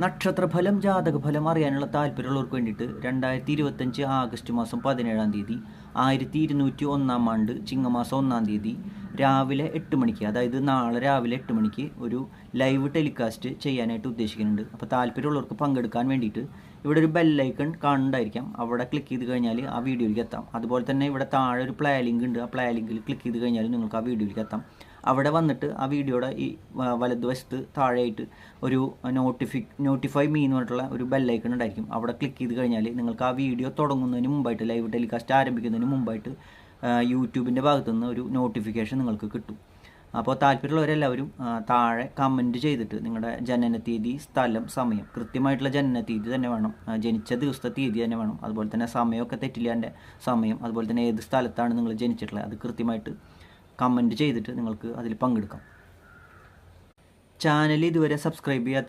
നക്ഷത്രഫലം ജാതകഫലം അറിയാനുള്ള താല്പര്യമുള്ളവർക്ക് വേണ്ടിയിട്ട് 2025 ആഗസ്റ്റ് മാസം 17-ാം തീയതി 1201 ആണ്ട് ചിങ്ങമാസം 1-ാം തീയതി രാവിലെ 8 മണിക്ക്, അതായത് നാളെ രാവിലെ 8 മണിക്ക് ഒരു ലൈവ് ടെലികാസ്റ്റ് ചെയ്യാനായിട്ട് ഉദ്ദേശിക്കുന്നുണ്ട്. അപ്പോൾ താല്പര്യമുള്ളവർക്ക് പങ്കെടുക്കാൻ വേണ്ടിയിട്ട് ഇവിടെ ഒരു ബെല്ലൈക്കൺ കാണുന്നുണ്ടായിരിക്കാം, അവിടെ ക്ലിക്ക് ചെയ്ത് കഴിഞ്ഞാൽ ആ വീഡിയോയിലേക്ക് എത്താം. അതുപോലെ തന്നെ ഇവിടെ താഴെ ഒരു പ്ലേ ലിങ്ക് ഉണ്ട്, ആ പ്ലേ ലിങ്കിൽ ക്ലിക്ക് ചെയ്ത് കഴിഞ്ഞാൽ നിങ്ങൾക്ക് ആ വീഡിയോയിലേക്ക് എത്താം. അവിടെ വന്നിട്ട് ആ വീഡിയോയുടെ ഈ വലതുവശത്ത് താഴെയായിട്ട് ഒരു നോട്ടിഫൈ മീ എന്ന് പറഞ്ഞിട്ടുള്ള ഒരു ബെല്ലൈക്കൺ ഉണ്ടായിരിക്കും. അവിടെ ക്ലിക്ക് ചെയ്ത് കഴിഞ്ഞാൽ നിങ്ങൾക്ക് ആ വീഡിയോ തുടങ്ങുന്നതിന് മുമ്പായിട്ട്, ലൈവ് ടെലികാസ്റ്റ് ആരംഭിക്കുന്നതിന് മുമ്പായിട്ട് യൂട്യൂബിൻ്റെ ഭാഗത്തു നിന്ന് ഒരു നോട്ടിഫിക്കേഷൻ നിങ്ങൾക്ക് കിട്ടും. അപ്പോൾ താല്പര്യമുള്ളവരെല്ലാവരും താഴെ കമൻറ്റ് ചെയ്തിട്ട് നിങ്ങളുടെ ജനനത്തീയതി, സ്ഥലം, സമയം, കൃത്യമായിട്ടുള്ള ജനനത്തീയതി തന്നെ വേണം, ജനിച്ച ദിവസത്തെ തീയതി തന്നെ വേണം. അതുപോലെ തന്നെ സമയമൊക്കെ തെറ്റില്ല, എൻ്റെ സമയം, അതുപോലെ തന്നെ ഏത് സ്ഥലത്താണ് നിങ്ങൾ ജനിച്ചിട്ടുള്ളത് അത് കൃത്യമായിട്ട് കമൻറ്റ് ചെയ്തിട്ട് നിങ്ങൾക്ക് അതിൽ പങ്കെടുക്കാം. ചാനൽ ഇതുവരെ സബ്സ്ക്രൈബ് ചെയ്യാത്ത